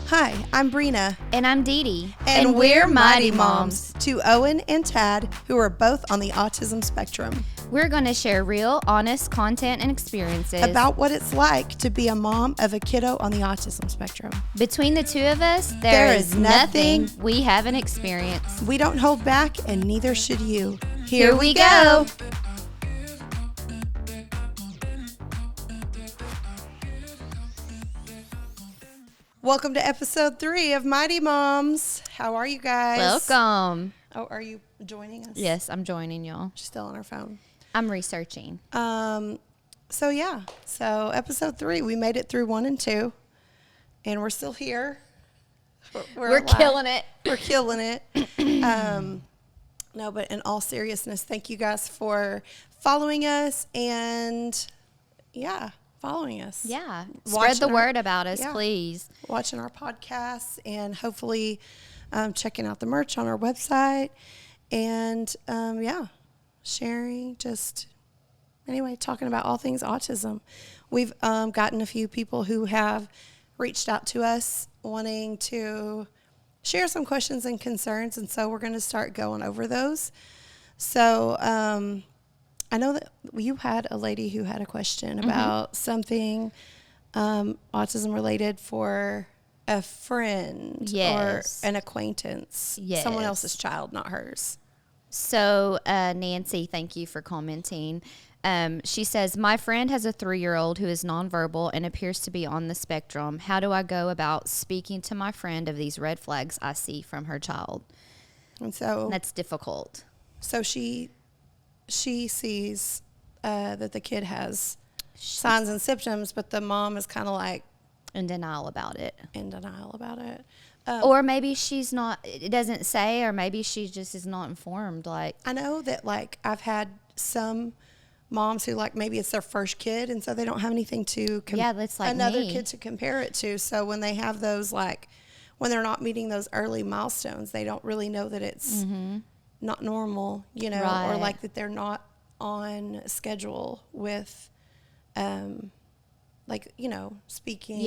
Hi, I'm Brina. And I'm Dee Dee. And we're Mighty Moms, to Owen and Tad, who are both on the autism spectrum. We're going to share real, honest content and experiences about what it's like to be a mom of a kiddo on the autism spectrum. Between the two of us, there is nothing we haven't experienced. We don't hold back, and neither should you. Here we go. Welcome to episode 3 of Mighty Moms. How are you guys? Welcome. Oh, are you joining us? Yes, I'm joining y'all. She's still on her phone. I'm researching. So episode 3, we made it through 1 and 2, and we're still here. We're killing it. We're killing it. No, but in all seriousness, thank you guys for following us and, following us. Yeah. Spread the word about us, yeah, please. Watching our podcasts and hopefully checking out the merch on our website and, sharing, talking about all things autism. We've gotten a few people who have reached out to us wanting to share some questions and concerns, and so we're going to start going over those. So I know that you had a lady who had a question about something autism related for a friend or an acquaintance, someone else's child, not hers. So Nancy, thank you for commenting. She says, my friend has a 3-year-old who is nonverbal and appears to be on the spectrum. How do I go about speaking to my friend of these red flags I see from her child? And so that's difficult. So she sees that the kid has signs and symptoms, but the mom is kind of like in denial about it. Or maybe she's not, it doesn't say, or maybe she just is not informed. Like, I know that I've had some moms who maybe it's their first kid, and so they don't have anything to that's like another me. kid to compare it to. So when they have those, when they're not meeting those early milestones, they don't really know that it's not normal, right. or that they're not on schedule with speaking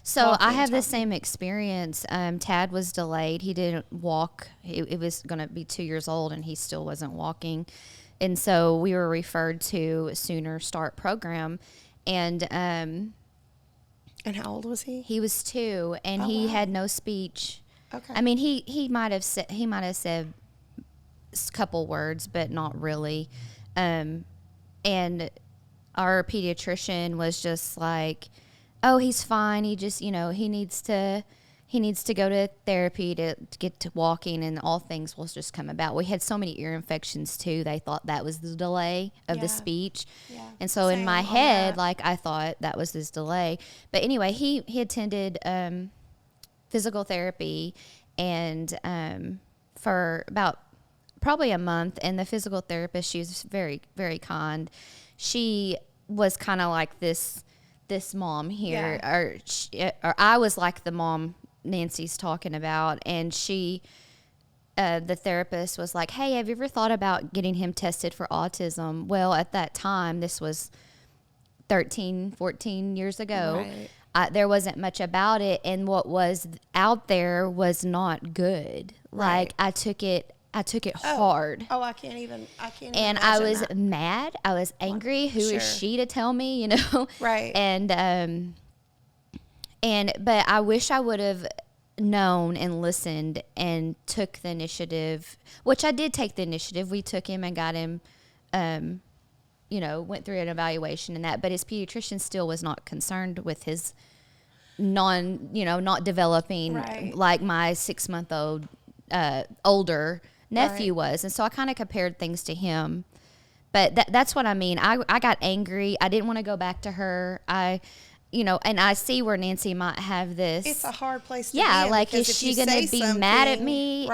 So I have the same experience. Tad was delayed. He didn't walk. It was going to be 2 years old and he still wasn't walking. And so we were referred to a Sooner Start program. And how old was he? He was 2 and he had no speech. Okay. I mean, he might have said a couple words, but not really. And our pediatrician was just like, oh, he's fine. He just, he needs to go to therapy to get to walking, and all things will just come about. We had so many ear infections too. They thought that was the delay of the speech. Yeah. And so in my head, I thought that was his delay. But anyway, he attended physical therapy and for about probably a month, and the physical therapist, she was very, very kind. She was kind of like this mom here, or I was like the mom Nancy's talking about, and she, the therapist was like, hey, have you ever thought about getting him tested for autism? Well, at that time, this was 13, 14 years ago. Right. There wasn't much about it, and what was out there was not good. Right. I took it hard. Oh, I can't even. And I was mad. I was angry. Who is she to tell me, Right. But I wish I would have known and listened and took the initiative, which I did take the initiative. We took him and got him, went through an evaluation and that, but his pediatrician still was not concerned with his not developing like my 6-month-old, older nephew was. And so I kind of compared things to him, but that's what I mean. I got angry. I didn't want to go back to her. And I see where Nancy might have this. It's a hard place to be in. Is she going to be mad at me,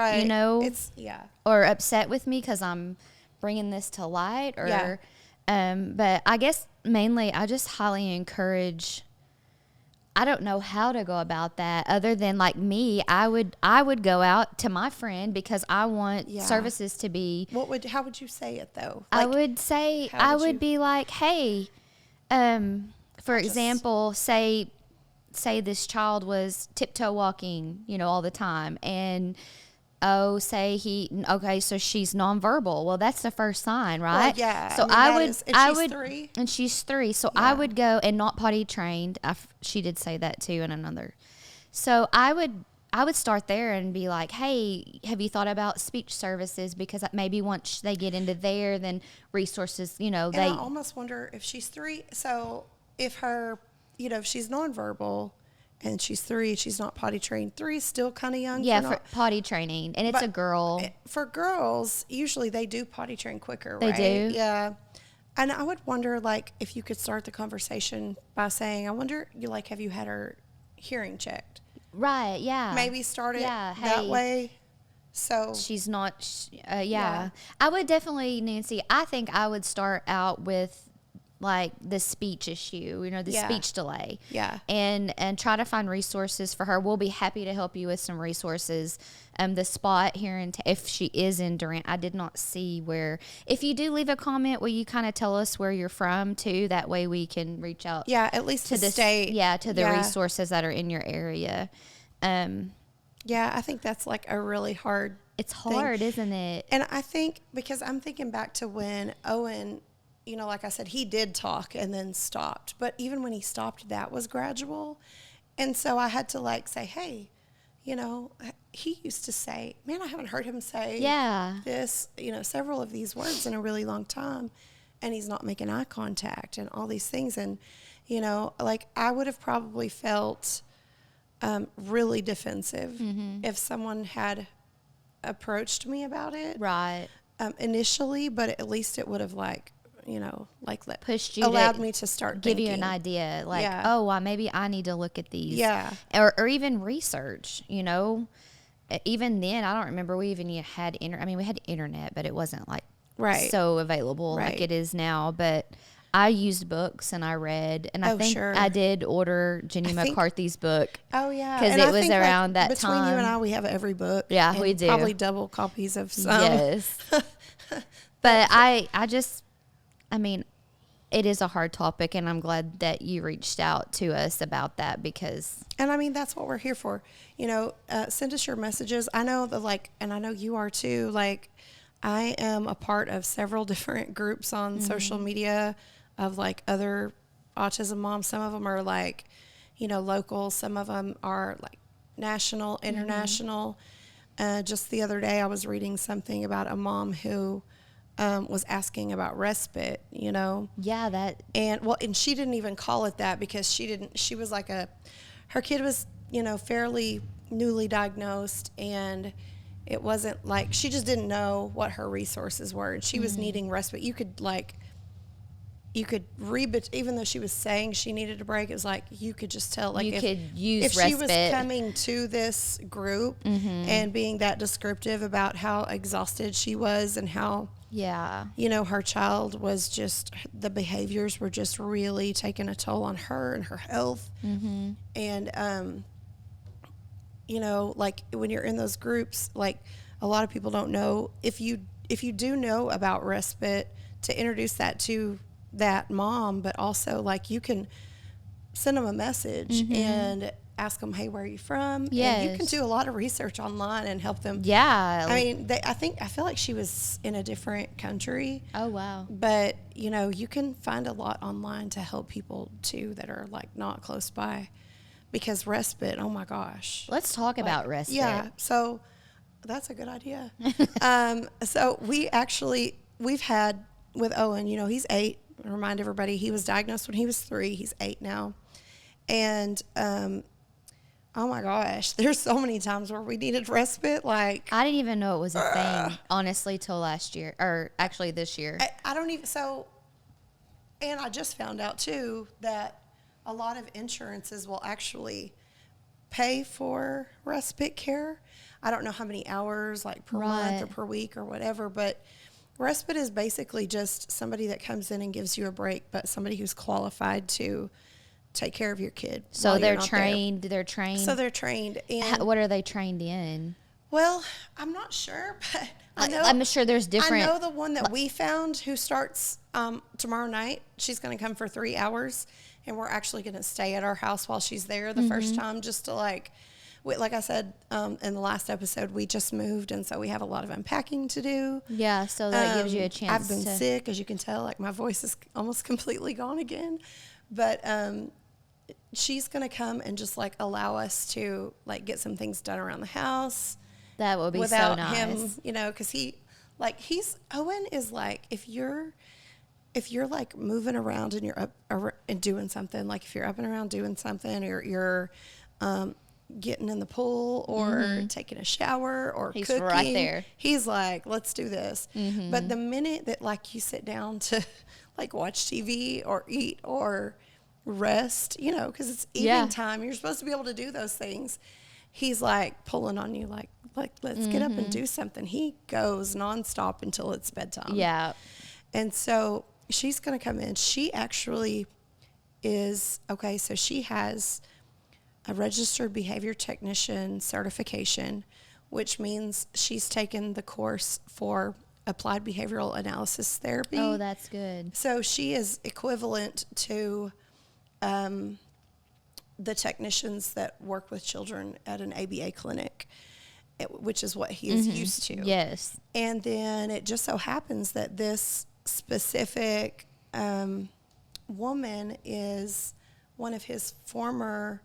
or upset with me because I'm bringing this to light? Or, but I guess mainly I just highly encourage. I don't know how to go about that other than me. I would go out to my friend because I want services to be. How would you say it though? I would be like, hey, for example, say say this child was tiptoe walking, all the time, and say okay, so she's nonverbal. Well, that's the first sign, right? Well, yeah. So and she's 3. and she's 3. So Yeah. I would go, and not potty trained. She did say that too in another. So I would start there and be like, hey, have you thought about speech services? Because maybe once they get into there, then resources, And I almost wonder if she's 3. So if her, if she's nonverbal and she's 3, she's not potty trained. 3 is still kind of young. Yeah, for potty training. And it's a girl. For girls, usually they do potty train quicker, They right? do? Yeah. And I would wonder, like, if you could start the conversation by saying, I wonder, have you had her hearing checked? Right, yeah. Maybe start it Yeah, that hey, way. So she's not, yeah. I would definitely, Nancy, I think I would start out with like the speech issue, the Yeah. speech delay. Yeah. And try to find resources for her. We'll be happy to help you with some resources. The spot here if she is in Durant, I did not see where. If you do leave a comment, will you kind of tell us where you're from too? That way we can reach out. Yeah, at least to the state. Yeah, to the Yeah. resources that are in your area. Yeah, I think that's like a really hard. It's hard, thing. isn't it? And I think because I'm thinking back to when Owen, like I said, he did talk and then stopped. But even when he stopped, that was gradual. And so I had to like say, hey, he used to say, man, I haven't heard him say this, several of these words in a really long time. And he's not making eye contact and all these things. And, like I would have probably felt really defensive if someone had approached me about it. Right. Initially, but at least it would have pushed you, allowed me to start give thinking. you an idea, like, Yeah. oh, well, maybe I need to look at these, or even research. Even then, I don't remember we even had we had internet, but it wasn't like so available like it is now. But I used books and I read, and I think I did order Jenny McCarthy's book. Oh yeah, because it was around that between time. Between you and I, we have every book. Yeah, we do. Probably double copies of some. Yes. But it is a hard topic, and I'm glad that you reached out to us about that because. And that's what we're here for. Send us your messages. I know and I know you are too. Like, I am a part of several different groups on social media of like other autism moms. Some of them are like, local. Some of them are like national, international. Just the other day, I was reading something about a mom who was asking about respite, Yeah, and she didn't even call it that because she was like her kid was, fairly newly diagnosed, and it wasn't like, she just didn't know what her resources were, and she was needing respite. You could read, even though she was saying she needed a break, it was like, you could just tell, like, you could use if respite. She was coming to this group and being that descriptive about how exhausted she was and how, her child was just, the behaviors were just really taking a toll on her and her health. And, like when you're in those groups, like a lot of people don't know, if you do know about respite, to introduce that to that mom, but also like you can send them a message and ask them, hey, where are you from? Yes. And you can do a lot of research online and help them. Yeah. I feel like she was in a different country. Oh, wow. But, you can find a lot online to help people too that are like not close by, because respite, oh my gosh. Let's talk about respite. Yeah. So that's a good idea. So we've had with Owen, he's 8. I remind everybody, he was diagnosed when he was 3. He's 8 now. And, oh my gosh, there's so many times where we needed respite. Like, I didn't even know it was a thing, honestly, till last year, or actually this year. I don't even, and I just found out too that a lot of insurances will actually pay for respite care. I don't know how many hours, like per month or per week or whatever, but respite is basically just somebody that comes in and gives you a break, but somebody who's qualified to take care of your kid. So they're trained. They're trained. So they're trained. And what are they trained in? Well, I'm not sure, but I'm sure there's different. I know the one that we found who starts tomorrow night. She's going to come for 3 hours, and we're actually going to stay at our house while she's there the first time, just to like I said in the last episode, we just moved, and so we have a lot of unpacking to do. Yeah, so that gives you a chance. I've been sick, as you can tell. Like, my voice is almost completely gone again. But she's going to come and just, like, allow us to, like, get some things done around the house. That would be without so nice. him, you know, because Owen is like, if you're like moving around and you're up and doing something, like if you're up and around doing something, or you're getting in the pool or taking a shower or He's cooking, right there. he's like, let's do this. But the minute that like you sit down to like watch TV or eat or rest, you know, because it's evening time, you're supposed to be able to do those things. He's like pulling on you, like let's get up and do something. He goes nonstop until it's bedtime. Yeah. And so she's going to come in. She actually is, okay, so she has a registered behavior technician certification, which means she's taken the course for applied behavioral analysis therapy. Oh, that's good. So she is equivalent to the technicians that work with children at an ABA clinic, which is what he is used to. Yes. And then it just so happens that this specific woman is one of his former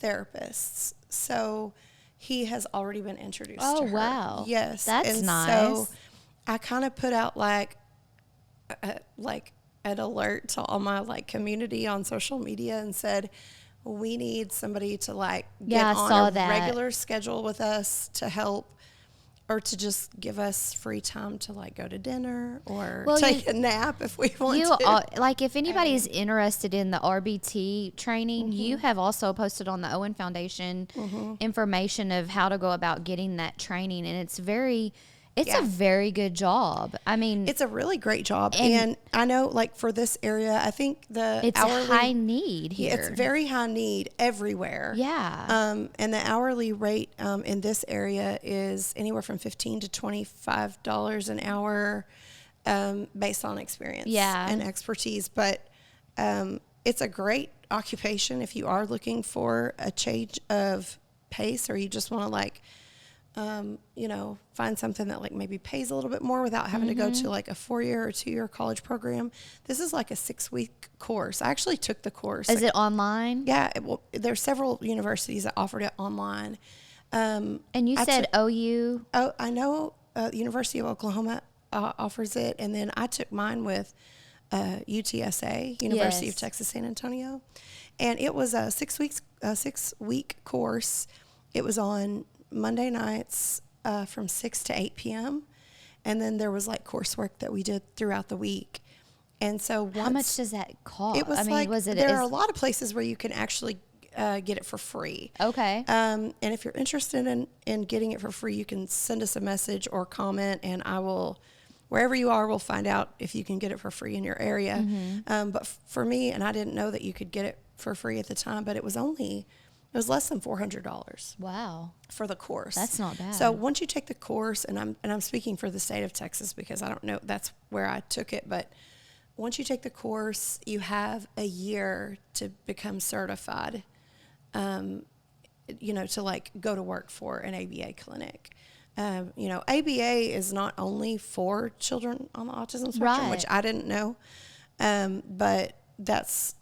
therapists. So he has already been introduced to her. Oh, wow. Yes. That's and nice. So I kind of put out like an alert to all my like community on social media and said, we need somebody to like get on a regular schedule with us to help, or to just give us free time to like go to dinner or take a nap if we want to. Like if anybody is interested in the RBT training, you have also posted on the Owen Foundation information of how to go about getting that training, and it's a very good job. I mean, it's a really great job. And I know, like, for this area, I think it's hourly, high need here. It's very high need everywhere. Yeah. And the hourly rate in this area is anywhere from $15 to $25 an hour, based on experience and expertise. But it's a great occupation if you are looking for a change of pace, or you just want to like find something that like maybe pays a little bit more without having to go to like a 4-year or 2-year college program. This is like a 6-week course. I actually took the course. Is it online? Yeah. There's several universities that offered it online. And you said OU? Oh, I know University of Oklahoma offers it. And then I took mine with UTSA, University of Texas, San Antonio. And it was a 6-week course. It was on Monday nights from 6 to 8 p.m. And then there was like coursework that we did throughout the week. And so how much does that cost? It was there are a lot of places where you can actually get it for free. Okay. And if you're interested in getting it for free, you can send us a message or comment, and I will, wherever you are, we'll find out if you can get it for free in your area. But for me, and I didn't know that you could get it for free at the time, but it was less than $400. Wow. For the course. That's not bad. So once you take the course, and I'm speaking for the state of Texas because I don't know, that's where I took it, but once you take the course, you have a year to become certified, to like go to work for an ABA clinic. ABA is not only for children on the autism spectrum, which I didn't know, but that's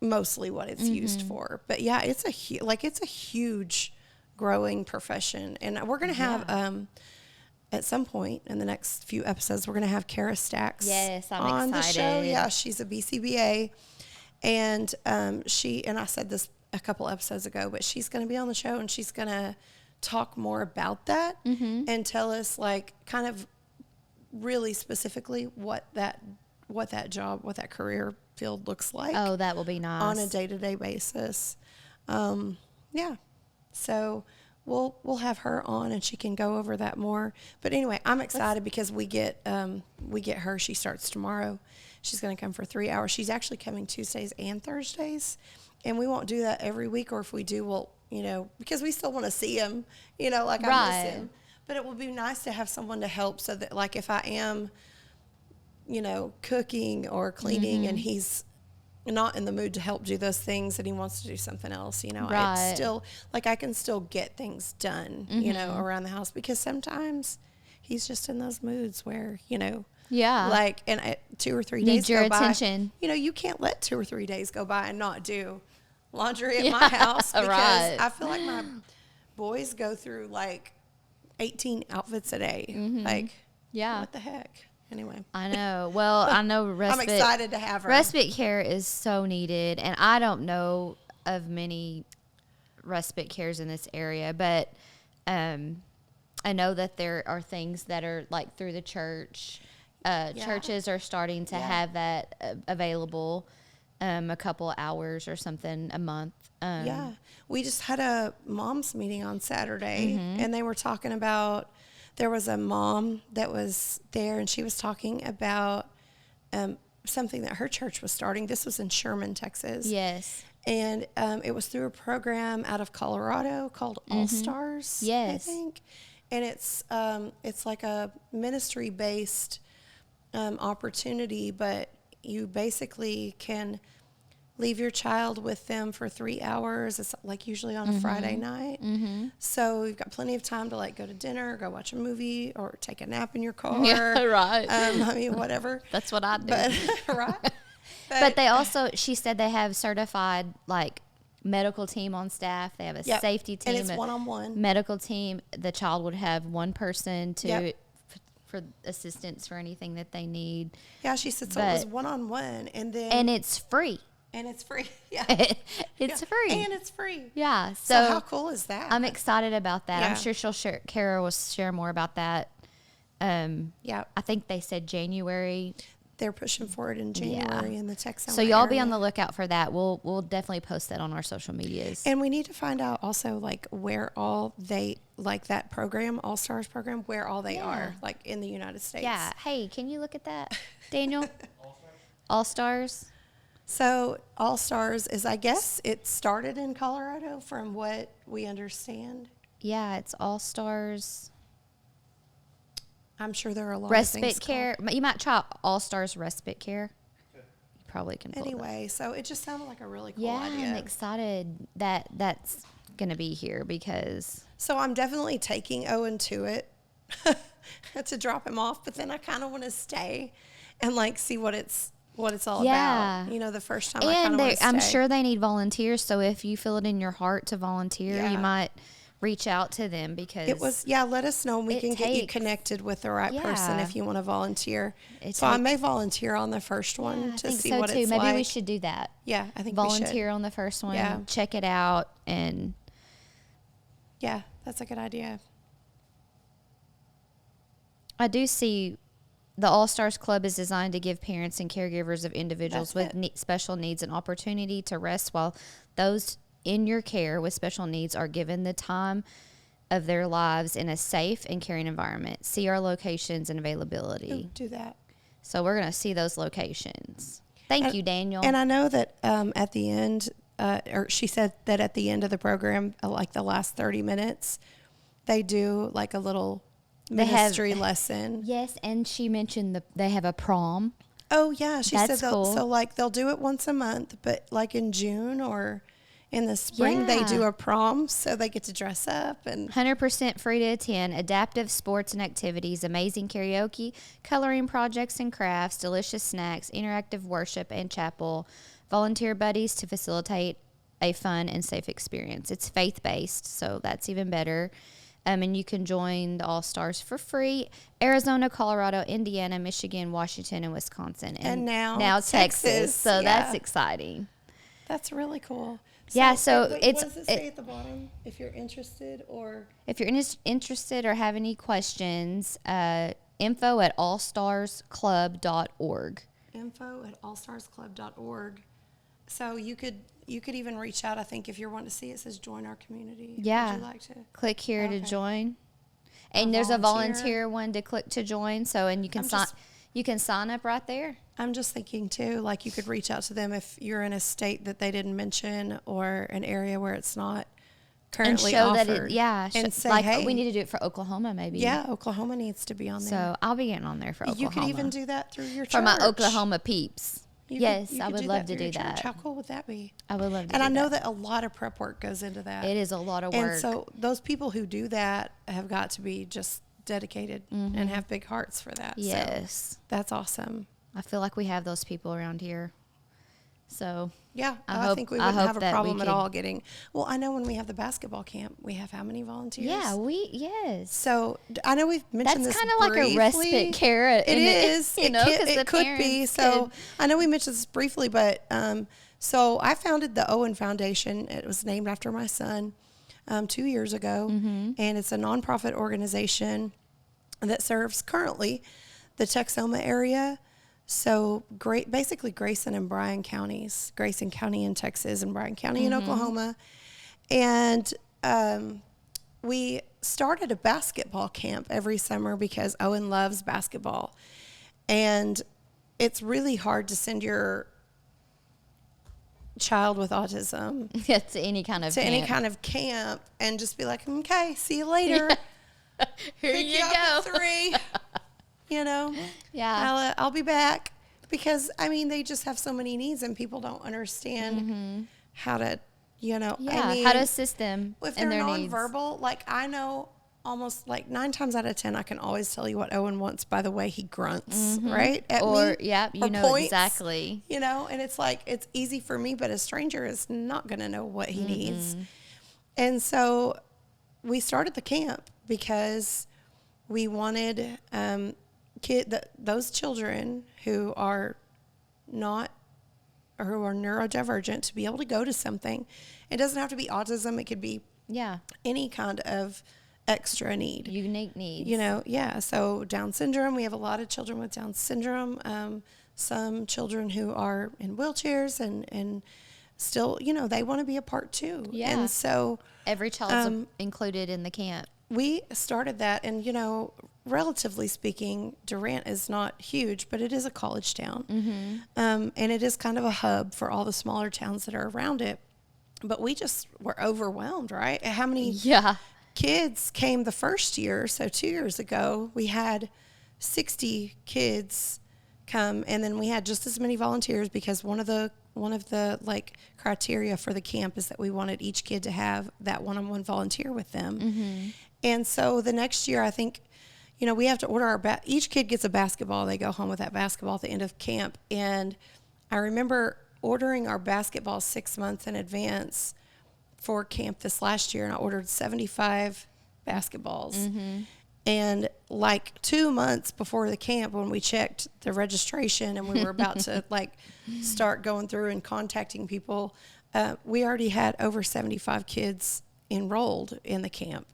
mostly what it's used for. But yeah, it's a huge growing profession, and we're going to have at some point in the next few episodes, we're going to have Kara Stacks on the show. Yeah, she's a BCBA, and I said this a couple episodes ago, but she's going to be on the show, and she's going to talk more about that and tell us like kind of really specifically what that career field looks like. Oh, that will be nice. On a day-to-day basis. So we'll have her on, and she can go over that more. But anyway, I'm excited because we get her. She starts tomorrow. She's going to come for 3 hours. She's actually coming Tuesdays and Thursdays, and we won't do that every week. Or if we do, we'll because we still want to see him. I miss him. But it will be nice to have someone to help, so that like if I am cooking or cleaning and he's not in the mood to help do those things and he wants to do something else, you know, Right. it's still like I can still get things done, you know, around the house, because sometimes he's just in those moods where, you know, Yeah. like, and 2 or 3 Need days your go by, attention. you know, you can't let 2 or 3 days go by and not do laundry at my house, because right. I feel like my boys go through like 18 outfits a day. Like, Yeah. what the heck? Anyway, I know. Well, I know I'm respite. excited to have her. Respite care is so needed, and I don't know of many respite cares in this area, but I know that there are things that are like through the church. Churches are starting to have that available, a couple hours or something a month. Yeah. We just had a mom's meeting on Saturday, and they were talking about, there was a mom that was there, and she was talking about something that her church was starting. This was in Sherman, Texas. Yes. And it was through a program out of Colorado called All Stars, Yes. I think. And it's like a ministry-based opportunity, but you basically can leave your child with them for 3 hours. It's like usually on a Friday night. So you've got plenty of time to like go to dinner, go watch a movie, or take a nap in your car. Yeah, right. I mean, whatever. That's what I do. But right. But they also, she said they have certified like medical team on staff. They have a Yep. safety team, and it's a one-on-one. medical team. The child would have one person to Yep. for assistance for anything that they need, Yeah, she said so. It was But- one-on-one, and then and it's free. and it's free. Yeah, It's Yeah. free. and it's free. Yeah. So how cool is that? I'm excited about that. Yeah. I'm sure she'll share. Kara will share more about that. Yeah, I think they said January. they're pushing forward in January in the Texas. So y'all be on the lookout for that. We'll definitely post that on our social medias. And we need to find out also like where all they like that program, All Stars program, where all they are like in the United States. Yeah. Hey, can you look at that, Daniel? All Stars. So All Stars is, I guess, it started in Colorado, from what we understand. Yeah, it's All Stars I'm sure there are a lot of Respite things Care. You might try All Stars Respite Care. You probably can. called. Pull it up. Anyway, so it just sounded like a really cool Yeah, idea. I'm excited that that's gonna be here because So I'm definitely taking Owen to it to drop him off, but then I kind of want to stay and like see what it's all Yeah. about. You know, the first time I kind and of want to stay. I'm sure they need volunteers. So if you feel it in your heart to volunteer, Yeah. you might reach out to them because It was, let us know and we it can get you takes- connected with the right person Yeah. if you want to volunteer. It So I takes- may volunteer on the first one I to think see so what too. it's Maybe like. we should do that. Yeah, I think Volunteer on the first one. Yeah. Check it out and we should. Yeah, that's a good idea. I do see the All Stars Club is designed to give parents and caregivers of individuals That's with special needs an opportunity to rest while those in your care with special needs are given the time of their lives in a safe and caring environment. See our locations and availability. Do that. So we're going to see those locations. Thank you, Daniel. And I know that at the end, or she said that at the end of the program, like the last 30 minutes, they do like a little They have- ministry lesson. yes, and she mentioned they have a prom. Oh yeah, she That's said cool. so like they'll do it once a month, but like in June or in the spring they Yeah. do a prom, so they get to dress up and 100% free to attend. Adaptive sports and activities, amazing karaoke, coloring projects and crafts, delicious snacks, interactive worship and chapel, volunteer buddies to facilitate a fun and safe experience. It's faith-based, so that's even better. And you can join the All Stars for free. Arizona, Colorado, Indiana, Michigan, Washington, and Wisconsin. And now Texas. Texas, So yeah. that's exciting. that's really cool. Yeah, so what it's- does it say at the bottom? If you're interested or If you're interested or have any questions, info at allstarsclub.org. info@allstarsclub.org. So you could even reach out. I think if you're wanting to see, it says join our community. Yeah. Would you like to? Click here to Okay. join. And there's a volunteer. volunteer one to click to join. So, and you can I'm sign, just- you can sign up right there. I'm just thinking too, like you could reach out to them if you're in a state that they didn't mention or an area where it's not And currently show offered. that and say, like hey, we need to do it for Oklahoma maybe. yeah, Oklahoma needs to be on there. So I'll be getting on there for Oklahoma. You could even do that through your church. for my Oklahoma peeps. Yes, I would love to do that. How cool would that be? I would love to And do I know that. that a lot of prep work goes into that. It is a lot of work. And so those people who do that have got to be just dedicated and have big hearts for that. Yes. So that's awesome. I feel like we have those people around here. So yeah, I think we wouldn't have a that problem at all getting. Well, I know when we have the basketball camp, we have how many volunteers? Yeah, yes. So I know we've mentioned That's this kind of like a respite care. It is. You know, it could be. So I know we mentioned this briefly, but so I founded the Owen Foundation. It was named after my son 2 years ago, and it's a nonprofit organization that serves currently the Texoma area. So basically Grayson and Bryan counties, Grayson County in Texas and Bryan County in Oklahoma. And we started a basketball camp every summer because Owen loves basketball. And it's really hard to send your child with autism to any kind of camp and just be like, okay, see you later. Here Pick you up go. at 3. You know, Yeah. I'll be back, because I mean they just have so many needs and people don't understand how to, how to assist them if in they're their needs. nonverbal. Like I know almost like 9 times out of 10 I can always tell you what Owen wants by the way he grunts, right? At Or me, you or know points, exactly. and it's like it's easy for me, but a stranger is not going to know what he needs. And so we started the camp because we wanted those children who are not or who are neurodivergent to be able to go to something. It doesn't have to be autism. It could be any kind of extra need. Unique needs. So Down syndrome, we have a lot of children with Down syndrome, some children who are in wheelchairs and still, they want to be a part too. Yeah. And so every child's included in the camp. We started that, and relatively speaking, Durant is not huge, but it is a college town. And it is kind of a hub for all the smaller towns that are around it. But we just were overwhelmed, right? How many kids came the first year? So 2 years ago, we had 60 kids come, and then we had just as many volunteers because one of the like criteria for the camp is that we wanted each kid to have that one-on-one volunteer with them. And so the next year, I think, we have to order each kid gets a basketball. They go home with that basketball at the end of camp. And I remember ordering our basketball 6 months in advance for camp this last year. And I ordered 75 basketballs. And like 2 months before the camp, when we checked the registration and we were about to start going through and contacting people, we already had over 75 kids enrolled in the camp.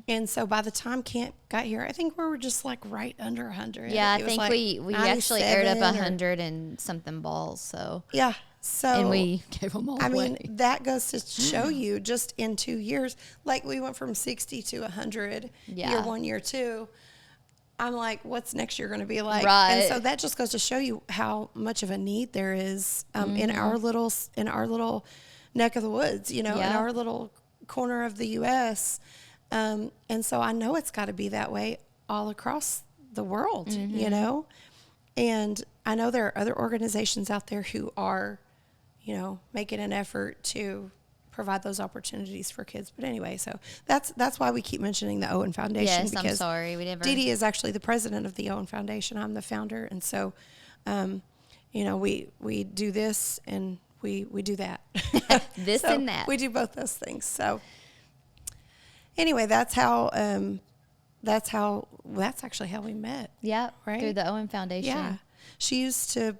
And so by the time camp got here, I think we were just like right under 100. Yeah, I think we actually aired up 100 and something balls. So yeah. So and we gave them all away. I mean, that goes to show you just in 2 years, like we went from 60 to 100 year 1, year 2. I'm like, what's next year going to be like? Right. And so that just goes to show you how much of a need there is in our little neck of the woods, in our little corner of the U.S. And so I know it's got to be that way all across the world, And I know there are other organizations out there who are, making an effort to provide those opportunities for kids. But anyway, so that's why we keep mentioning the Owen Foundation. Yes, because I'm sorry. We never. Dee Dee is actually the president of the Owen Foundation. I'm the founder. And so, we do this and we do that. This and that. We do both those things. So anyway, that's actually how we met. Yeah. Right? Through the Owen Foundation. Yeah. She used to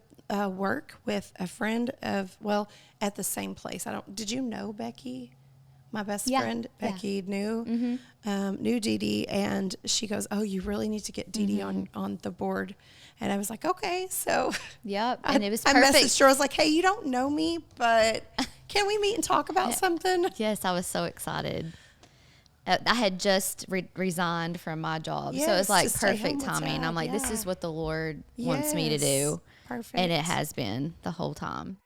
work with a friend at the same place. Did you know Becky? My best friend, Becky, knew Dee Dee, and she goes, "Oh, you really need to get Dee Dee on the board." And I was like, "Okay." So yep, and it was perfect. I messaged her. I was like, "Hey, you don't know me, but can we meet and talk about something?" Yes, I was so excited. I had just resigned from my job, so it was like perfect timing. I'm like, this is what the Lord wants me to do. Perfect. And it has been the whole time.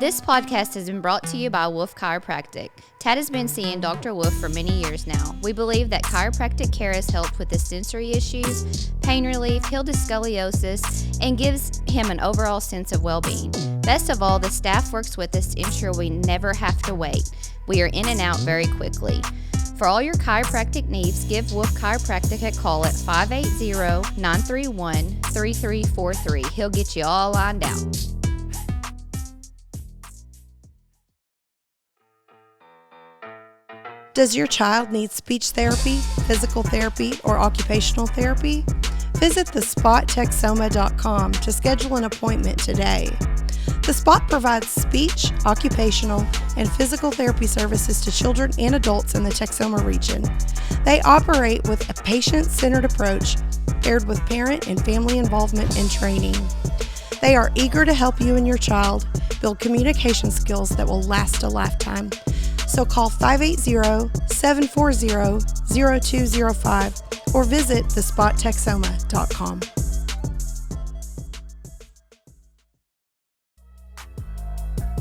This podcast has been brought to you by Wolf Chiropractic. Tad has been seeing Dr. Wolf for many years now. We believe that chiropractic care has helped with his sensory issues, pain relief, healed his scoliosis, and gives him an overall sense of well-being. Best of all, the staff works with us to ensure we never have to wait. We are in and out very quickly. For all your chiropractic needs, give Wolf Chiropractic a call at 580-931-3343. He'll get you all lined out. Does your child need speech therapy, physical therapy, or occupational therapy? Visit thespottexoma.com to schedule an appointment today. The Spot provides speech, occupational, and physical therapy services to children and adults in the Texoma region. They operate with a patient-centered approach paired with parent and family involvement and training. They are eager to help you and your child build communication skills that will last a lifetime. So call 580-740-0205 or visit thespottexoma.com.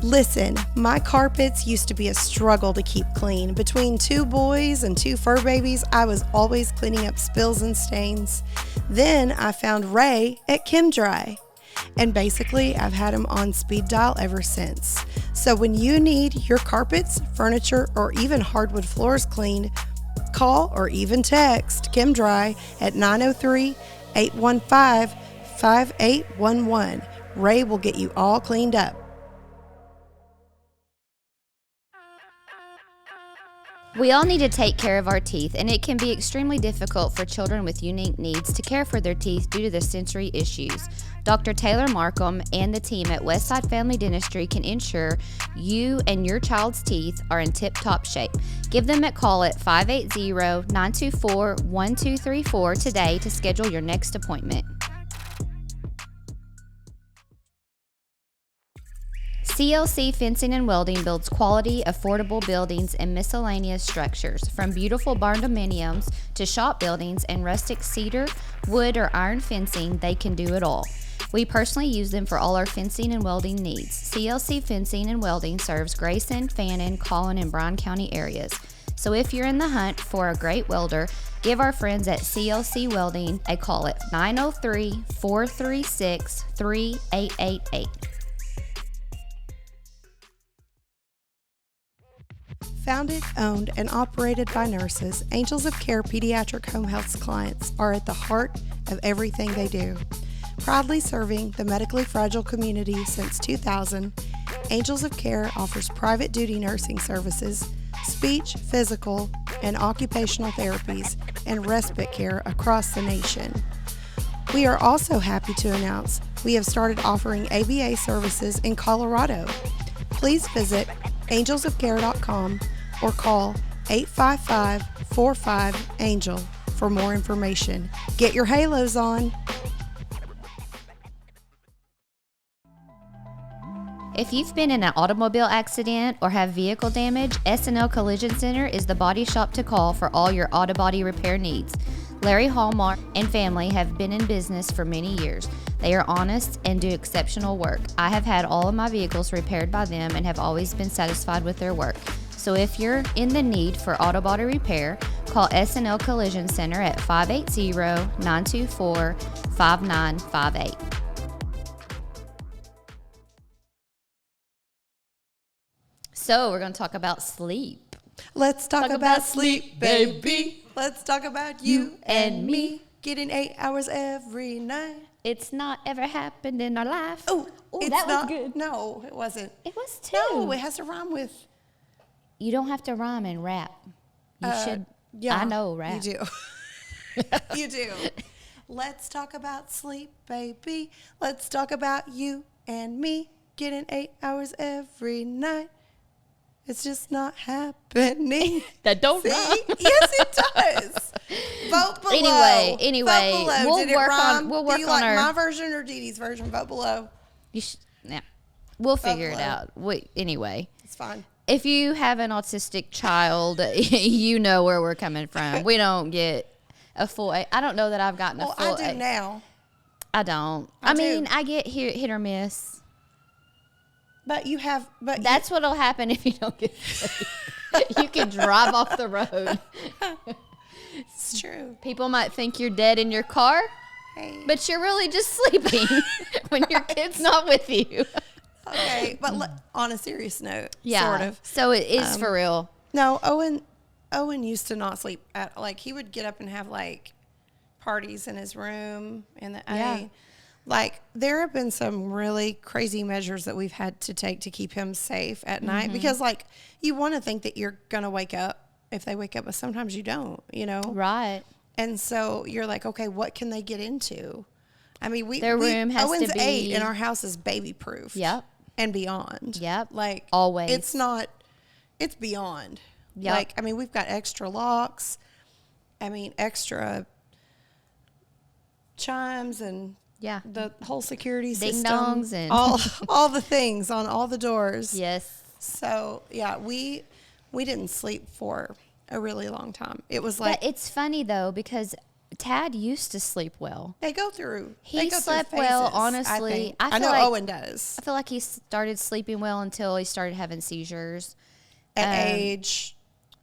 Listen, my carpets used to be a struggle to keep clean. Between 2 boys and 2 fur babies, I was always cleaning up spills and stains. Then I found Ray at ChemDry. And basically, I've had him on speed dial ever since. So when you need your carpets, furniture, or even hardwood floors cleaned, call or even text ChemDry at 903-815-5811. Ray will get you all cleaned up. We all need to take care of our teeth, and it can be extremely difficult for children with unique needs to care for their teeth due to their sensory issues. Dr. Taylor Markham and the team at Westside Family Dentistry can ensure you and your child's teeth are in tip-top shape. Give them a call at 580-924-1234 today to schedule your next appointment. CLC Fencing and Welding builds quality, affordable buildings and miscellaneous structures. From beautiful barn dominiums to shop buildings and rustic cedar, wood, or iron fencing, they can do it all. We personally use them for all our fencing and welding needs. CLC Fencing and Welding serves Grayson, Fannin, Collin, and Bryan County areas. So if you're in the hunt for a great welder, give our friends at CLC Welding a call at 903-436-3888. Founded, owned, and operated by nurses, Angels of Care Pediatric Home Health's clients are at the heart of everything they do. Proudly serving the medically fragile community since 2000, Angels of Care offers private duty nursing services, speech, physical, and occupational therapies, and respite care across the nation. We are also happy to announce we have started offering ABA services in Colorado. Please visit angelsofcare.com or call 855-45-ANGEL for more information. Get your halos on. If you've been in an automobile accident or have vehicle damage, S&L Collision Center is the body shop to call for all your auto body repair needs. Larry Hallmark and family have been in business for many years. They are honest and do exceptional work. I have had all of my vehicles repaired by them and have always been satisfied with their work. So if you're in the need for auto body repair, call S&L Collision Center at 580-924-5958. So we're going to talk about sleep. Let's talk about sleep, baby. Let's talk about you and me. Getting 8 hours every night. It's not ever happened in our life. Oh, that was good. No, it wasn't. It was too. No, it has to rhyme with. You don't have to rhyme and rap. You should. Yeah, I know rap. You do. You do. Let's talk about sleep, baby. Let's talk about you and me. Getting 8 hours every night. It's just not happening. That don't See? rhyme. Yes, it does. Vote below. Anyway, Vote below. we'll Did it work rhyme? on. We'll work Do you on like our. my version or Dee Dee's version? Vote below. Yeah, we'll figure it below. out. Anyway, It's fine. if you have an autistic child, you know where we're coming from. We don't get a full A. I don't know that I've gotten a full I do A. now. I don't. I mean, do. I get hit or miss. But you have, but That's what'll happen if you don't get sleep. You can drive off the road. it's true. People might think you're dead in your car, Hey. but you're really just sleeping when your kid's not with you. Okay, but on a serious note, Yeah. sort of. So it is for real. No, Owen used to not sleep at, like, he would get up and have like parties in his room, and like there have been some really crazy measures that we've had to take to keep him safe at night, because like you want to think that you're gonna wake up if they wake up, but sometimes you don't, you know, Right. and so you're like, okay, what can they get into? I mean, Their room has Owen's to be 8 and our house is baby proof. Yep. And beyond. Yep. Like Always. it's beyond. Yep. Like, I mean, we've got extra locks. I mean, extra chimes and Yeah. the whole security Ding system. dongs and all the things on all the doors. Yes. So yeah, we didn't sleep for a really long time. It was like But it's funny though, because Tad used to sleep well. they go through. He they go through slept well, phases, honestly. I think. I I feel know like- Owen does I feel like he started sleeping well until he started having seizures. at age.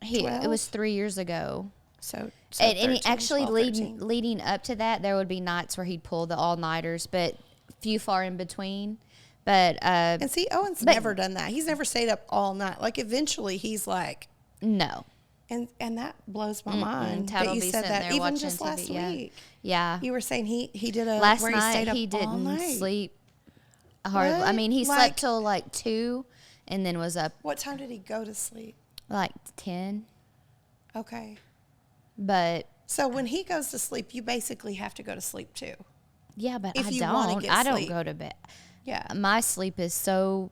It 12? was 3 years ago. So And he 13, actually 12, 13. leading up to that, there would be nights where he'd pull the all-nighters, but few far in between. But And see, Owen's never done that. He's never stayed up all night. Like eventually, he's like, no. and that blows my mind Tad that will you be said sitting that there even watching just TV, last yeah. week. Yeah. You were saying he did a Last where he stayed night up he all didn't night. sleep hard. I What? mean, he Like- slept till like 2 and then was up What time did he go to sleep? like 10. Okay, But so when he goes to sleep, you basically have to go to sleep too. yeah, but If I you wanna don't. get I don't sleep. go to bed. Yeah, My sleep is so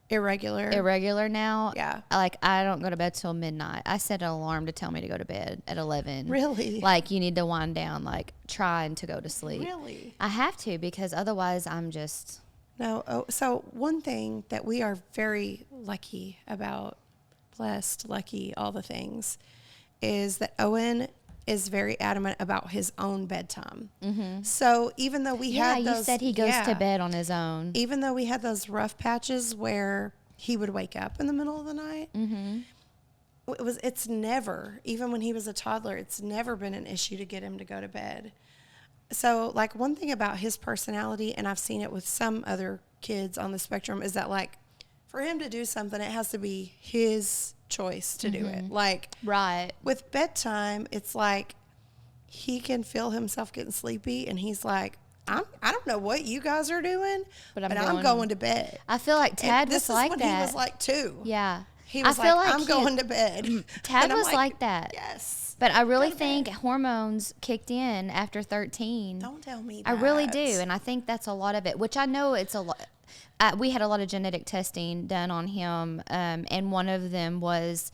irregular. irregular now. Yeah. Like I don't go to bed till midnight. I set an alarm to tell me to go to bed at 11. Really? Like you need to wind down, like trying to go to sleep. Really? I have to because otherwise I'm just No. Oh, so one thing that we are very lucky about, blessed, lucky, all the things, is that Owen is very adamant about his own bedtime. Mm-hmm. So even though we yeah. had You those, said he goes yeah, to bed on his own. even though we had those rough patches where he would wake up in the middle of the night, it's never, even when he was a toddler, it's never been an issue to get him to go to bed. So like one thing about his personality, and I've seen it with some other kids on the spectrum, is that like for him to do something, it has to be his choice to do it. Like Right. with bedtime, it's like he can feel himself getting sleepy, and he's like, I don't know what you guys are doing, But but I'm I'm going- going to bed. I feel like And Tad this was like is when that. he was like 2. Yeah. He was I feel like, like I'm he- going to bed. Tad And I'm was like that. Yes. But I really Go to think bed. hormones kicked in after 13. Don't tell me that. I really do, and I think that's a lot of it. Which I know it's a lot. We had a lot of genetic testing done on him, and one of them was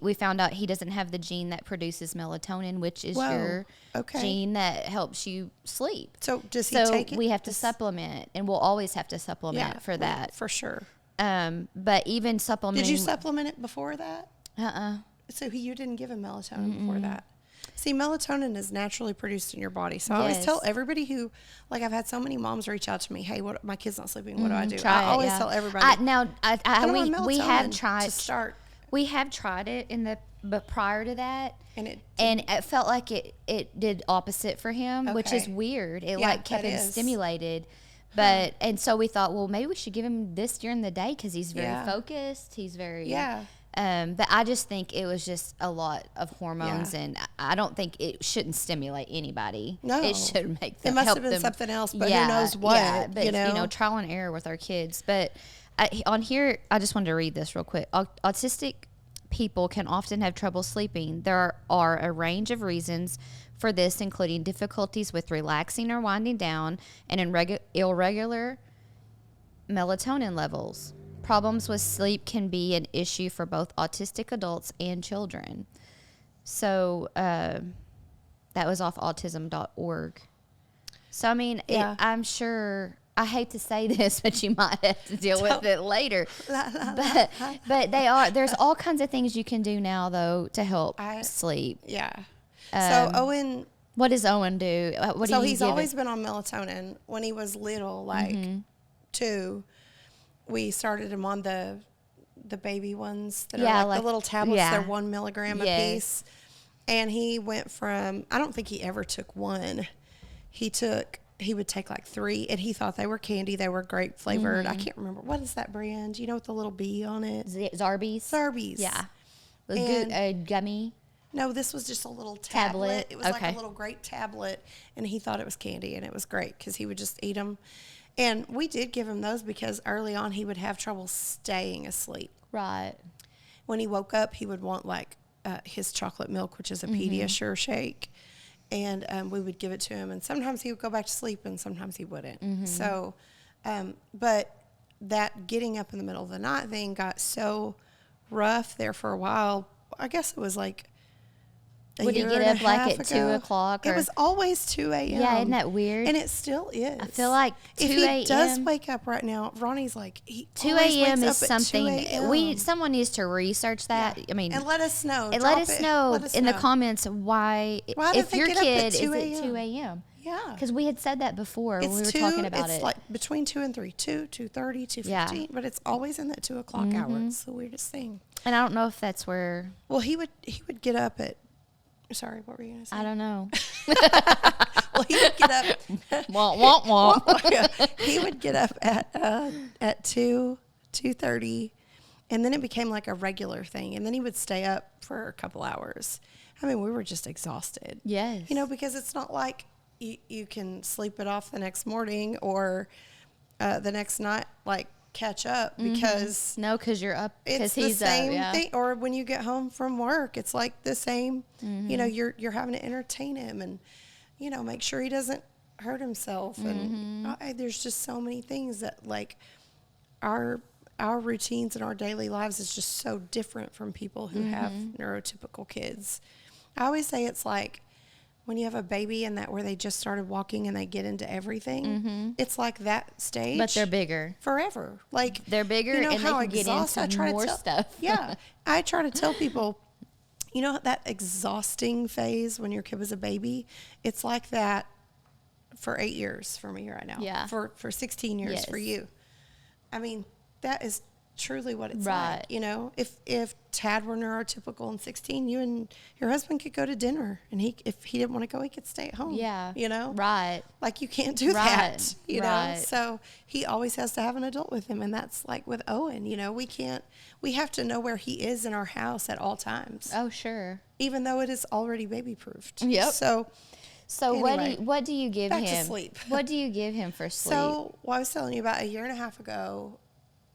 we found out he doesn't have the gene that produces melatonin, which is Whoa, your okay. gene that helps you sleep. So does he So take it? we have to supplement, and we'll always have to supplement for that. For sure. But even supplementing. Did you supplement it before that? Uh-uh. So you didn't give him melatonin before that. See, melatonin is naturally produced in your body. So I always Yes. tell everybody who, like, I've had so many moms reach out to me, hey, what, my kid's not sleeping. What do I do? Try I it, always yeah. tell everybody. I, put 'em on we have melatonin tried to start, We have tried it but prior to that, and it and it felt like it did opposite for him, which is Okay. weird. It Yeah, like kept that him is. stimulated, but and so we thought, well, maybe we should give him this during the day because he's very Yeah. focused. He's very Yeah. But I just think it was just a lot of hormones, Yeah. and I don't think it shouldn't stimulate anybody. No. It should make them. It must help have been them. something else, but who knows what, Yeah, but you know? trial and error with our kids. But on here, I just wanted to read this real quick. Autistic people can often have trouble sleeping. There are a range of reasons for this, including difficulties with relaxing or winding down, and irregular melatonin levels. Problems with sleep can be an issue for both autistic adults and children. So that was off autism.org. So, I mean, Yeah. I'm sure, I hate to say this, but you might have to deal with it later. But there's all kinds of things you can do now, though, to help sleep. Yeah. So Owen, What does Owen do? so he's always been on melatonin when he was little, like 2. we started him on the baby ones that Yeah, are like the little tablets. yeah. They're 1 milligram a Yes. piece. And he went from, I don't think he ever took one. He would take like 3, and he thought they were candy. They were grape flavored. I can't remember. What is that brand? You know, with the little bee on it? Zarbies. Zarbies. Yeah. And- Gummy. No, this was just a little tablet. Tablet? It was Okay. like a little grape tablet, and he thought it was candy, and it was great because he would just eat them. And we did give him those because early on he would have trouble staying asleep. Right. When he woke up, he would want like his chocolate milk, which is a Pediasure shake, and we would give it to him. And sometimes he would go back to sleep, and sometimes he wouldn't. So, but that getting up in the middle of the night thing got so rough there for a while. I guess it was like a Would he year get and a up like half at ago. 2 o'clock? It or- was always 2 a.m. Yeah, isn't that weird? And it still is. I feel like 2 if he does a.m. wake up right now, Ronnie's like, he 2 always a.m. wakes is up at 2 something a.m.. someone needs to research that. Yeah. I mean, and let us know. and Drop let us it. know Let us in the know. comments why Why did if they your get up at kid is 2 at a.m.? 2 a.m. Yeah. Because we had said that before when we were 2, talking about it's it. like between 2 and 3, 2, 2:30, 2:15, Yeah. but it's always in that 2 o'clock hour. It's the weirdest thing. And I don't know if that's where, Well, he would get up at. Sorry, what were you gonna say? I don't know. Well, he would get up. Womp, womp, womp. He would get up at 2:30, and then it became like a regular thing. And then he would stay up for a couple hours. I mean, we were just exhausted. Yes. You know, because it's not like you can sleep it off the next morning or the next night, like catch up because No, because you're up. it's Because the he's same up. Yeah. thing. Or when you get home from work, it's like the same. You know, you're having to entertain him and make sure he doesn't hurt himself. And there's just so many things that like our routines and our daily lives is just so different from people who have neurotypical kids. I always say it's like when you have a baby and that where they just started walking and they get into everything. It's like that stage. But they're bigger. Forever. Like They're bigger and they can get into more stuff. Yeah. I try to tell people, that exhausting phase when your kid was a baby, it's like that for 8 years for me right now. Yeah. For 16 years Yes. for you. I mean, that is truly what it's Right. like. If Tad were neurotypical in 16, you and your husband could go to dinner, and if he didn't want to go, he could stay at home. Yeah. Right. Like you can't do Right. that, Right. So he always has to have an adult with him, and that's like with Owen. We have to know where he is in our house at all times, Oh, sure. even though it is already baby proofed. Yep. So So Anyway, what do you give back to him? sleep. What do you give him for sleep? So I was telling you about a year and a half ago.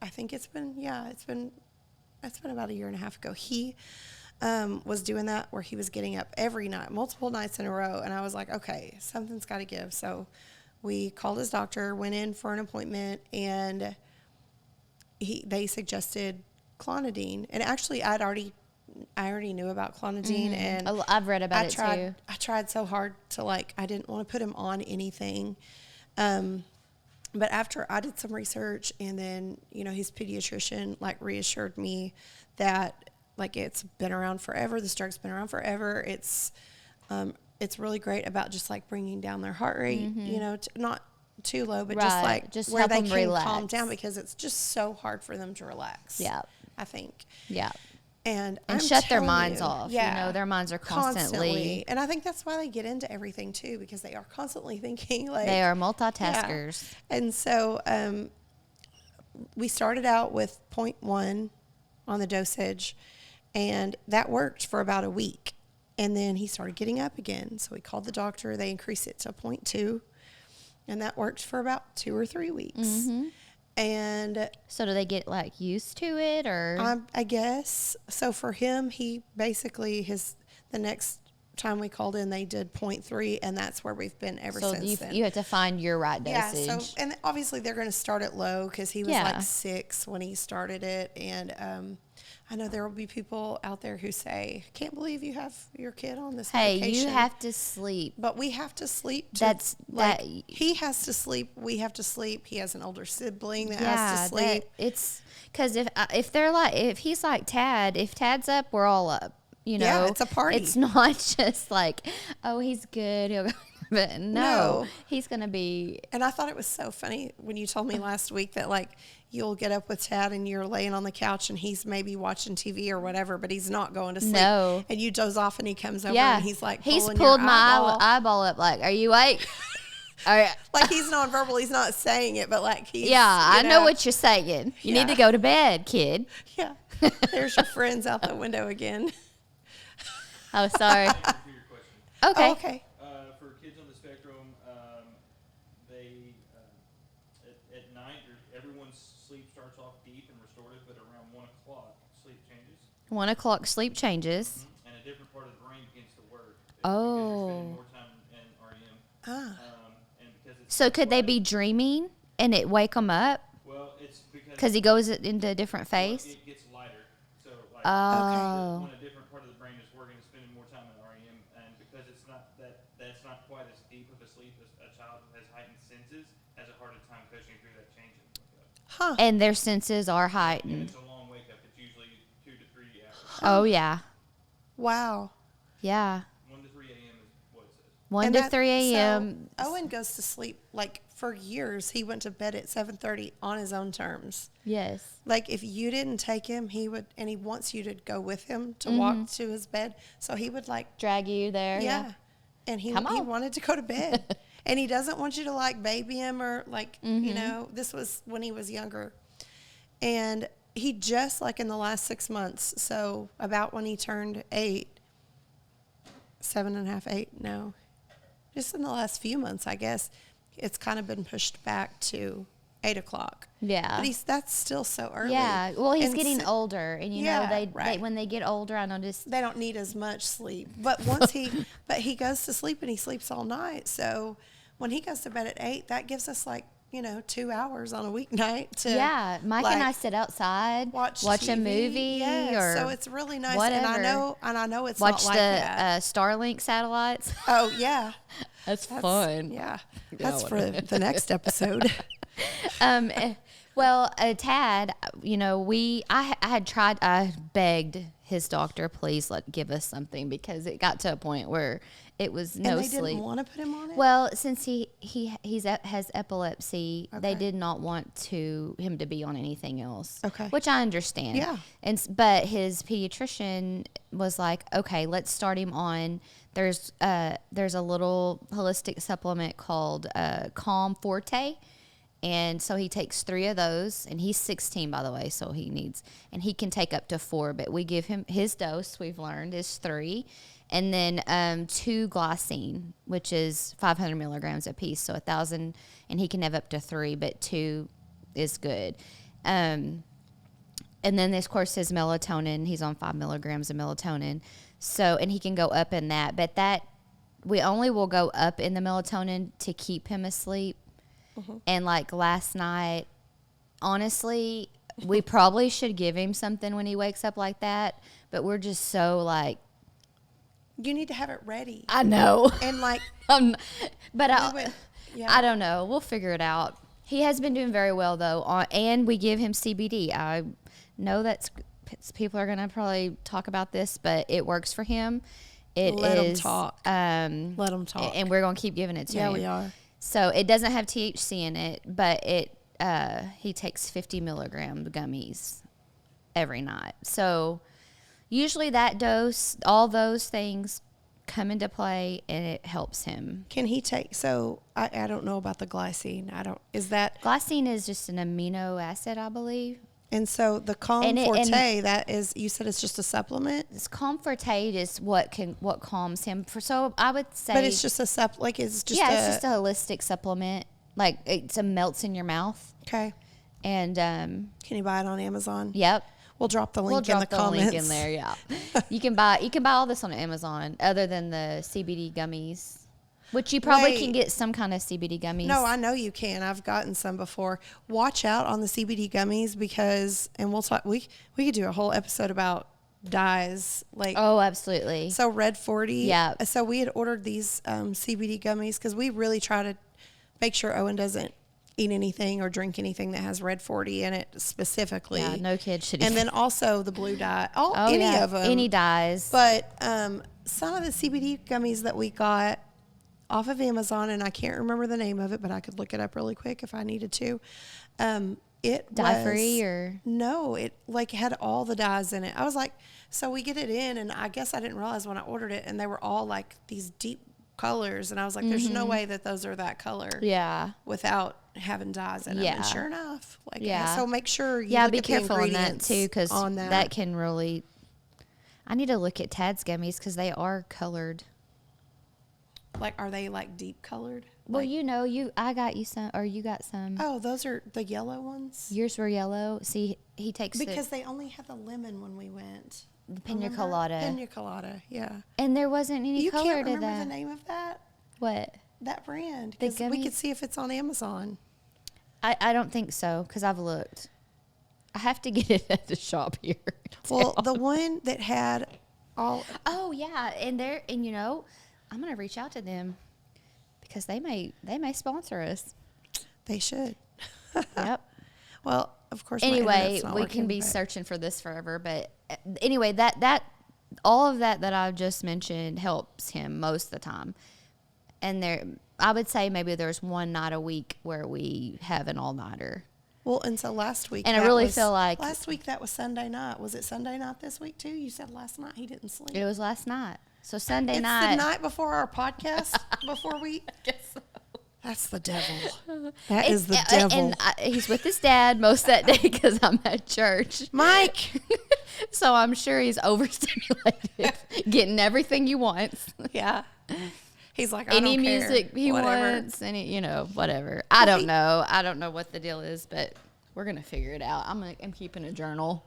I think it's been about a year and a half ago. He was doing that where he was getting up every night, multiple nights in a row. And I was like, okay, something's got to give. So we called his doctor, went in for an appointment, and they suggested clonidine. And actually, I already knew about clonidine, and I've read about it tried, too. I tried so hard to I didn't want to put him on anything. But after I did some research, and then, his pediatrician reassured me that it's been around forever. This drug's been around forever. It's really great about just bringing down their heart rate, not too low, but Right. Just where help they them can relax. calm down, because it's just so hard for them to relax. Yeah. I think. Yeah. And shut their telling minds you, off. Yeah, Their minds are constantly. And I think that's why they get into everything too, because they are constantly thinking They are multitaskers. Yeah. And so we started out with 0.1 on the dosage, and that worked for about a week. And then he started getting up again. So we called the doctor. They increased it to 0.2, and that worked for about 2 or 3 weeks. And So do they get used to it, or I guess so. For him, he basically the next time we called in, they did 0.3, and that's where we've been ever so since then. you have to find your right Yeah. dosage? So, and obviously they're going to start it low because he was Yeah. 6 when he started it, and I know there will be people out there who say, "Can't believe you have your kid on this Hey, medication." you have to sleep. But we have to sleep. He has to sleep. We have to sleep. He has an older sibling that has to sleep. It's because if they're if he's like Tad, if Tad's up, we're all up. Yeah, it's a party. It's not just oh, he's good. He'll go. But no, he's going to be. And I thought it was so funny when you told me last week that, like, you'll get up with Tad and you're laying on the couch and he's maybe watching TV or whatever, but he's not going to sleep. No. And you doze off and he comes over and he's like, he's pulled pulled your my eyeball up like, are you awake? Like, he's nonverbal. He's not saying it, but like he's. Yeah, I know what you're saying. You need to go to bed, kid. Yeah. There's your friends out the window again. Oh, sorry. Okay. Oh, okay. For kids on the spectrum, they at night everyone's sleep starts off deep and restorative, but around 1 o'clock sleep changes. 1 o'clock sleep changes. And a different part of the brain begins to work. Oh. Because you're spending more time in REM. And because it's So could they be dreaming and it wake them up? Well, it's because Because he goes into a different phase? it gets lighter. So like Oh. when a different part of the brain is working, it's spending more time in REM, and because it's not that's not quite as deep of a sleep as a child who has heightened senses has a harder time pushing through that change in wake up. And their senses are And heightened. it's a long wake up. It's usually 2 to 3 hours. Oh, yeah. Wow. Yeah. 1 to 3 a.m. is what it says. 1 And to that- 3 a.m. So Owen goes to sleep, like, for years. He went to bed at 7:30 on his own terms. Yes. Like, if you didn't take him, he would, and he wants you to go with him to walk to his bed. So he would, like, Drag you there. yeah. And he Come on. wanted to go to bed. And he doesn't want you to, like, baby him or, like, you know, this was when he was younger. And he just, like, in the last 6 months, so about when he turned 8, 7.5, 8, no. Just in the last few months, I guess, it's kind of been pushed back to 8 o'clock. Yeah. But that's still so early. Yeah. Well, he's And getting so- older. And, you Yeah, know, they right. when they get older, I noticed. They don't need as much sleep. But once he goes to sleep and he sleeps all night. So when he goes to bed at 8, that gives us, like, you know, 2 hours on a weeknight to Yeah. Mike and I like, sit outside, watch a TV. movie, Yeah, or so it's really nice. whatever. And I know it's watch not like the that. Starlink satellites. Oh yeah, That's that's fun. Yeah, that's for the next episode. Well, Tad, you know, I had tried, I begged his doctor, please give us something, because it got to a point where it was no And they sleep. didn't want to put him on it. Well, since he has epilepsy, they Okay. did not want him to be on anything else. Okay. Which I understand. Yeah. But his pediatrician was like, okay, let's start him on. There's a little holistic supplement called Calm Forte. And so he takes 3 of those, and he's 16, by the way, so he can take up to 4, but we give him his dose, we've learned, is 3. And then 2 glycine, which is 500 milligrams a piece, so 1,000, and he can have up to 3, but 2 is good. And then, of course, his melatonin, he's on 5 milligrams of melatonin. So, and he can go up in that, but we only will go up in the melatonin to keep him asleep. And like last night, honestly, we probably should give him something when he wakes up like that, but we're just so like, you need to have it ready. I know. And like, But yeah. I don't know. We'll figure it out. He has been doing very well though, and we give him CBD. I know people are going to probably talk about this, but it works for him. Let him talk. Let him talk. And we're going to keep giving it to him. Yeah, we are. So it doesn't have THC in it, but he takes 50 milligram gummies every night. So usually that dose, all those things come into play, and it helps him. Can he take? So I don't know about the glycine. Is that? Glycine is just an amino acid, I believe. And so the Calm Forte, that is, you said it's just a supplement, This Comfortate is what calms him. So I would say, but it's just a it's just it's just a holistic supplement. Like it melts in your mouth, okay. and Can you buy it on Amazon? yep. We'll drop the link We'll in the drop the comments. link in there. Yeah, you can buy all this on Amazon, other than the CBD gummies, which you probably can get some kind of CBD gummies. No, I know you can. I've gotten some before. Watch out on the CBD gummies because, and we'll talk. We could do a whole episode about dyes. Like, oh, absolutely. so Red 40. Yeah. So we had ordered these CBD gummies because we really try to make sure Owen doesn't eat anything or drink anything that has Red 40 in it specifically. Yeah, no kid should. And then also the blue dye. Any of them. Any dyes. But some of the CBD gummies that we got off of Amazon, and I can't remember the name of it, but I could look it up really quick if I needed to. It Dye was, free or no, it like had all the dyes in it. I was like, so we get it in, and I guess I didn't realize when I ordered it, and they were all like these deep colors, and I was like, there's no way that those are that color yeah. without having dyes in them. Yeah. And sure enough, like, Yeah. so make sure you Yeah, look be at the careful on that ingredients too, because on that can really. I need to look at Tad's gummies because they are colored. Like, are they like deep colored? Well, Like, I got you some, or you got some. oh, those are the yellow ones? Yours were yellow. See, he takes Because they only had the lemon when we went. the pina Remember? colada, Pina colada, yeah. and there wasn't any You color can't to remember that. the name of that? What? That brand. The 'Cause we gummies? could see if it's on Amazon. I don't think so because I've looked. I have to get it at the shop here. Well, the one that had all... Oh yeah, and I'm gonna reach out to them because they may sponsor us. They should. Yep. Well, of course, my Anyway, internet's not we working, can be but- searching for this forever, but anyway, that all of that I've just mentioned helps him most of the time. And I would say maybe there's one night a week where we have an all-nighter. Well, and so last week... And I that really was- feel like- last week, that was Sunday night. Was it Sunday night this week, too? You said last night he didn't sleep. It was last night. So Sunday It's night. the night before our podcast, before we... Guess so. That's the devil. That is the devil. And he's with his dad most of that day because I'm at church. Mike! So I'm sure he's overstimulated, getting everything he wants. Yeah. He's like, I Any don't care. music he Whatever. wants, whatever. I don't know. I don't know what the deal is, but we're gonna figure it out. I'm keeping a journal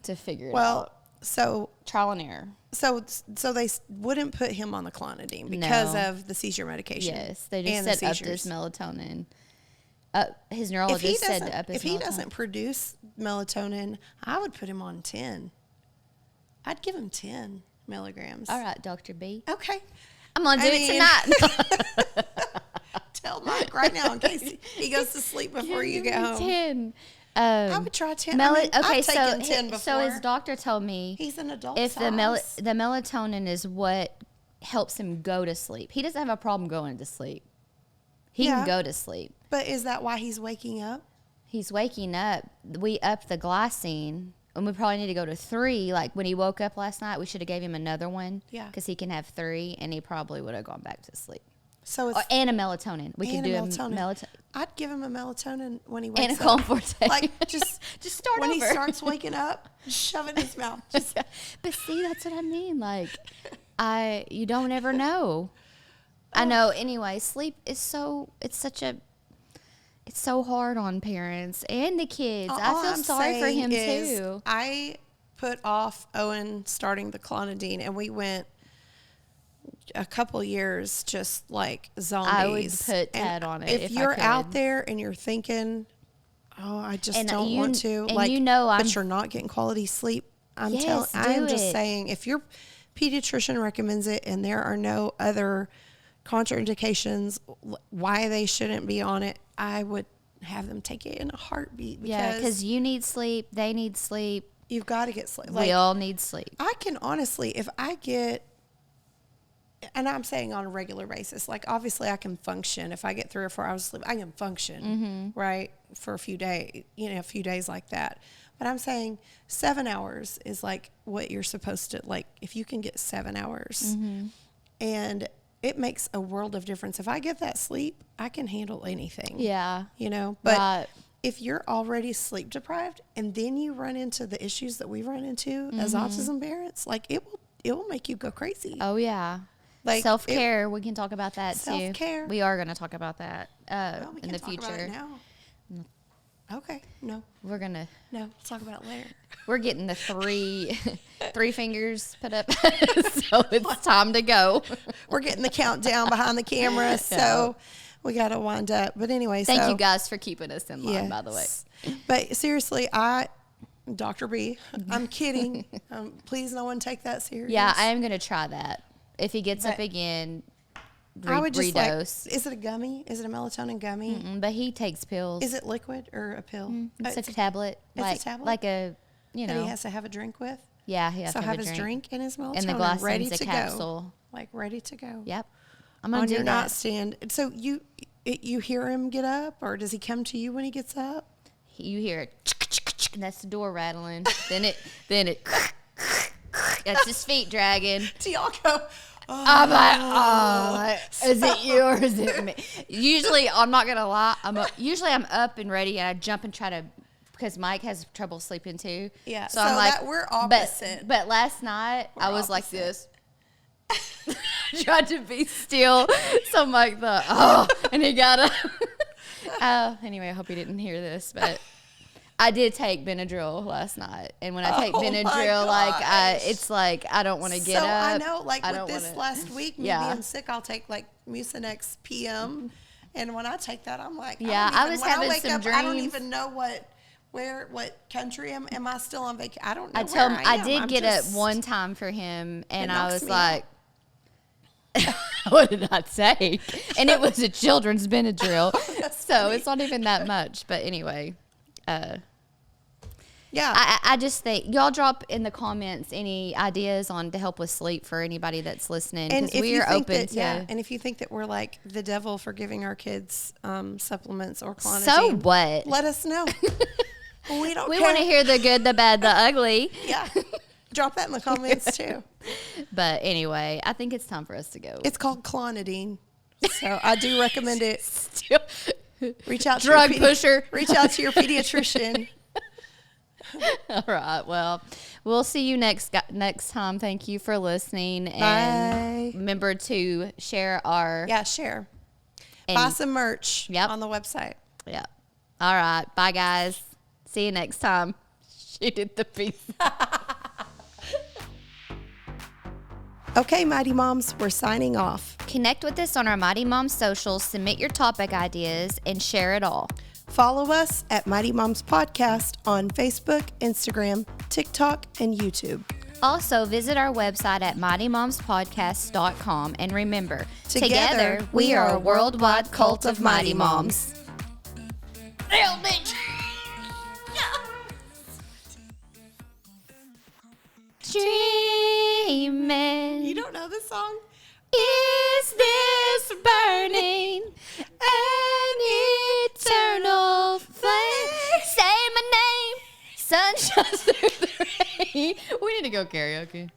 to figure it out. So Trial and error. so they wouldn't put him on the clonidine because No. of the seizure medication. Yes, they and just the said up his seizures. melatonin. His If neurologist said to up his if he melatonin. doesn't produce melatonin, I would put him on 10. I'd give him 10 milligrams. All right, Dr. B. Okay. I'm gonna do I it mean- tonight. Tell Mike right now in case he goes to sleep before you get home. 10. I would try 10. I've taken 10 before. So his doctor told me He's an adult if the size. the melatonin is what helps him go to sleep. He doesn't have a problem going to sleep. He Yeah. can go to sleep. But is that why he's waking up? He's waking up. We upped the glycine, and we probably need to go to 3. Like when he woke up last night, we should have gave him another one. Yeah. Because he can have 3, and he probably would have gone back to sleep. So it's And a melatonin. We could and do a a melatonin. melatonin. I'd give him a melatonin when he wakes And a up. calm forte. Like just Just start when over. he starts waking up, shove it in his mouth. Just, But see, that's what I mean. Like, you don't ever know. I know. Anyway, sleep is it's so hard on parents and the kids. all I feel I'm sorry for saying him is too. I put off Owen starting the clonidine, and we went a couple years just like zombies. I would put And Tad on it If if I you're out could. there and you're thinking, "Oh, I just And don't you- want to," and like, you know I'm- but you're not getting quality sleep. I'm Yes, I'm do just it. saying, if your pediatrician recommends it and there are no other contraindications why they shouldn't be on it, I would have them take it in a heartbeat, Yeah, because because you need sleep. They need sleep. you've got to get sleep. We all need sleep. I can honestly, if I get, and I'm saying on a regular basis, like obviously I can function. If I get 3 or 4 hours of sleep, I can function, right? For a few days, a few days like that. But I'm saying 7 hours is like what you're supposed to, like if you can get 7 hours, and it makes a world of difference. If I get that sleep, I can handle anything. Yeah. But Right. if you're already sleep deprived and then you run into the issues that we run into as autism parents, like it will make you go crazy. Oh yeah. Like, Self care. We can talk about that too. Self-care. We are going to talk about that Well, we in can the talk about it future. now. Okay. No, We're gonna. let's talk about it later. We're getting the 3 fingers put up, so it's time to go. We're getting the countdown behind the camera, so we got to wind up. But anyway, Thank you guys for keeping us in line. yes. By the way, But seriously, Dr. B, I'm kidding. Please, no one take that serious. yeah, I am gonna try that. If he gets up But again, I would just like, redose. is it a gummy? Is it a melatonin gummy? But he takes pills. Is it liquid or a pill? It's a tablet. it's a like tablet? like a That he has to have a drink with? yeah, he has So to have have his a drink and his melatonin and the glycine's ready a to go. capsule. Like ready to go. Yep. I'm gonna on do your that. nightstand. So you hear him get up, or does he come to you when he gets up? You hear it, and that's the door rattling. then it, that's his feet dragging. Do y'all go? I'm like, oh, is it you or is it me? Usually, I'm not gonna lie. Usually I'm up and ready, and I jump and try to, because Mike has trouble sleeping too. Yeah, So I'm like, that we're opposite. But last night I was like opposite. this. Tried to be still. So Mike thought, oh, and he got up. Anyway, I hope he didn't hear this, but I did take Benadryl last night, and when I take Oh, my Benadryl, like gosh. it's like I don't want to get So up. I know, like I with don't this wanna- last week, me Yeah. being sick, I'll take like Mucinex PM, and when I take that, I'm like, Yeah, I was when having I wake some up, I don't dreams. even know what country am I still on vacation? I don't know. I told him where I am. did I'm get just- up one time for him, and It I knocks was me like, "What did I say?" And it was a children's Benadryl, so it's not even that much. But anyway, Yeah, I just think y'all drop in the comments any ideas on to help with sleep for anybody that's listening, and because if we you are think open that, to. and if you think that we're like the devil for giving our kids supplements or clonidine, So what? let us know. We don't. We care. want to hear the good, the bad, the ugly. Yeah, drop that in the comments too. But anyway, I think it's time for us to go. It's called clonidine, so I do recommend it. Still Reach out to drug your pusher. Reach out to your pediatrician. All right. Well, we'll see you next time. Thank you for listening. And Bye. remember to share our. Yeah, share. and- Buy some merch Yep. on the website. Yeah. All right. Bye, guys. See you next time. Shoot at the piece. Okay, Mighty Moms, we're signing off. Connect with us on our Mighty Moms socials, submit your topic ideas, and share it all. Follow us at Mighty Moms Podcast on Facebook, Instagram, TikTok, and YouTube. Also, visit our website at mightymomspodcast.com. And remember, Together, we are a worldwide cult of Mighty Moms. Hell, bitch. Dreaming. You don't know this song? Is this burning an eternal flame? Say my name, sunshine through the rain. We need to go karaoke.